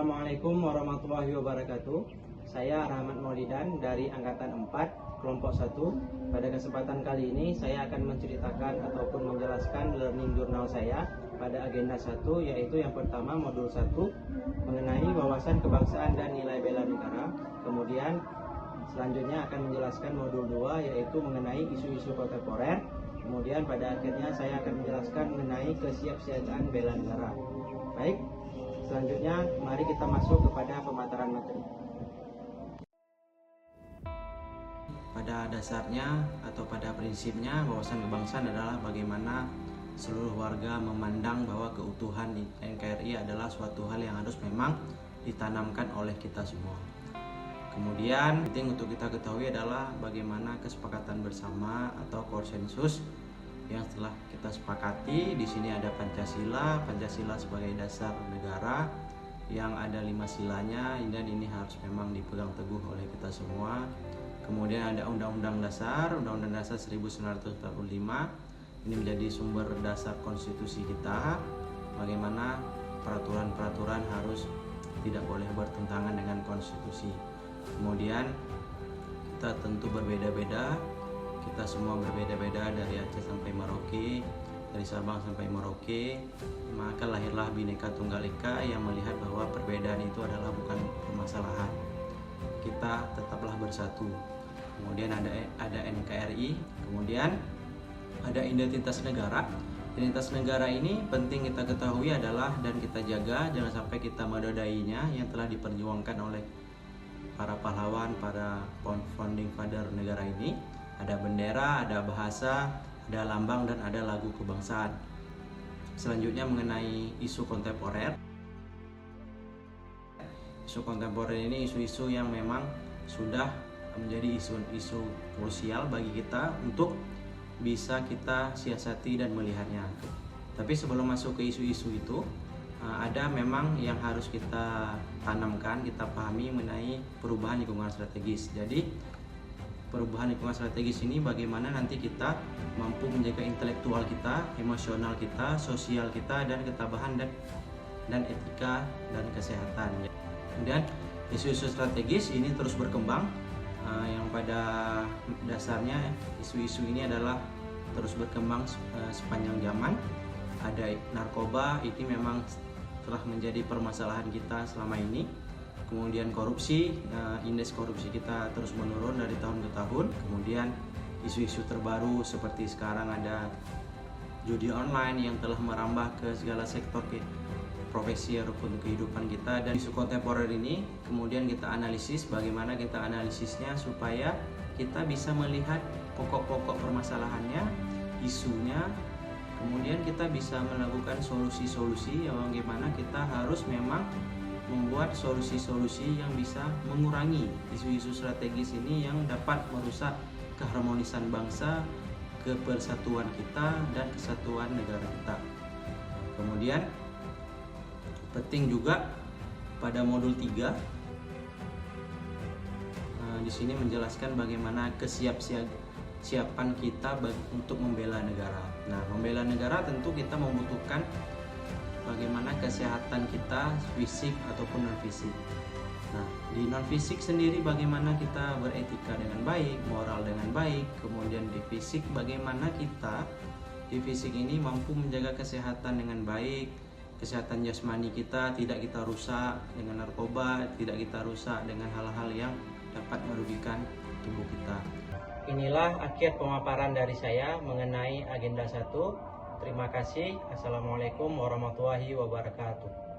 Assalamualaikum warahmatullahi wabarakatuh. Saya Rahmat Maulidan dari Angkatan 4, Kelompok 1. Pada kesempatan kali ini saya akan menceritakan ataupun menjelaskan learning journal saya pada agenda 1, yaitu yang pertama modul 1 mengenai wawasan kebangsaan dan nilai bela negara. Kemudian selanjutnya akan menjelaskan modul 2 yaitu mengenai isu-isu kontemporer. Kemudian pada akhirnya saya akan menjelaskan mengenai kesiapsiagaan bela negara. Baik, selanjutnya mari kita masuk kepada pemaparan materi. Pada dasarnya atau pada prinsipnya wawasan kebangsaan adalah bagaimana seluruh warga memandang bahwa keutuhan NKRI adalah suatu hal yang harus memang ditanamkan oleh kita semua. Kemudian penting untuk kita ketahui adalah bagaimana kesepakatan bersama atau konsensus yang telah kita sepakati. Di sini ada Pancasila sebagai dasar negara yang ada 5 silanya, dan ini harus memang dipegang teguh oleh kita semua. Kemudian ada Undang-Undang Dasar 1945, ini menjadi sumber dasar konstitusi kita. Bagaimana peraturan-peraturan harus tidak boleh bertentangan dengan konstitusi. Kemudian kita tentu berbeda-beda, kita semua berbeda-beda dari Aceh sampai Merauke, dari Sabang sampai Merauke. Maka lahirlah Bhinneka Tunggal Ika yang melihat bahwa perbedaan itu adalah bukan permasalahan. Kita tetaplah bersatu. Kemudian ada NKRI, kemudian ada identitas negara. Identitas negara ini penting kita ketahui adalah dan kita jaga, jangan sampai kita menodainya yang telah diperjuangkan oleh para pahlawan, para founding father negara ini. Ada bendera, ada bahasa, ada lambang, dan ada lagu kebangsaan. Selanjutnya mengenai isu kontemporer. Isu kontemporer ini isu-isu yang memang sudah menjadi isu-isu krusial bagi kita untuk bisa kita siasati dan melihatnya. Tapi sebelum masuk ke isu-isu itu, ada memang yang harus kita tanamkan, kita pahami mengenai perubahan lingkungan strategis. Jadi perubahan lingkungan strategis ini bagaimana nanti kita mampu menjaga intelektual kita, emosional kita, sosial kita, dan ketabahan dan etika dan kesehatan. Kemudian isu-isu strategis ini terus berkembang, yang pada dasarnya isu-isu ini adalah terus berkembang sepanjang zaman. Ada narkoba, ini memang telah menjadi permasalahan kita selama ini. Kemudian korupsi, indeks korupsi kita terus menurun dari tahun ke tahun. Kemudian isu-isu terbaru seperti sekarang ada judi online yang telah merambah ke segala sektor profesi ataupun kehidupan kita. Dan isu kontemporer ini kemudian kita analisis, bagaimana kita analisisnya supaya kita bisa melihat pokok-pokok permasalahannya, isunya. Kemudian kita bisa melakukan solusi-solusi yang bagaimana kita harus memang membuat solusi-solusi yang bisa mengurangi isu-isu strategis ini yang dapat merusak keharmonisan bangsa, kepersatuan kita, dan kesatuan negara kita. Kemudian penting juga pada modul 3 di sini menjelaskan bagaimana kesiapan kita untuk membela negara. Nah, membela negara tentu kita membutuhkan bagaimana kesehatan kita fisik ataupun non fisik. Nah, di non fisik sendiri bagaimana kita beretika dengan baik, moral dengan baik. Kemudian di fisik bagaimana kita di fisik ini mampu menjaga kesehatan dengan baik. Kesehatan jasmani kita tidak kita rusak dengan narkoba, tidak kita rusak dengan hal-hal yang dapat merugikan tubuh kita. Inilah akhir pemaparan dari saya mengenai agenda 1. Terima kasih. Assalamualaikum warahmatullahi wabarakatuh.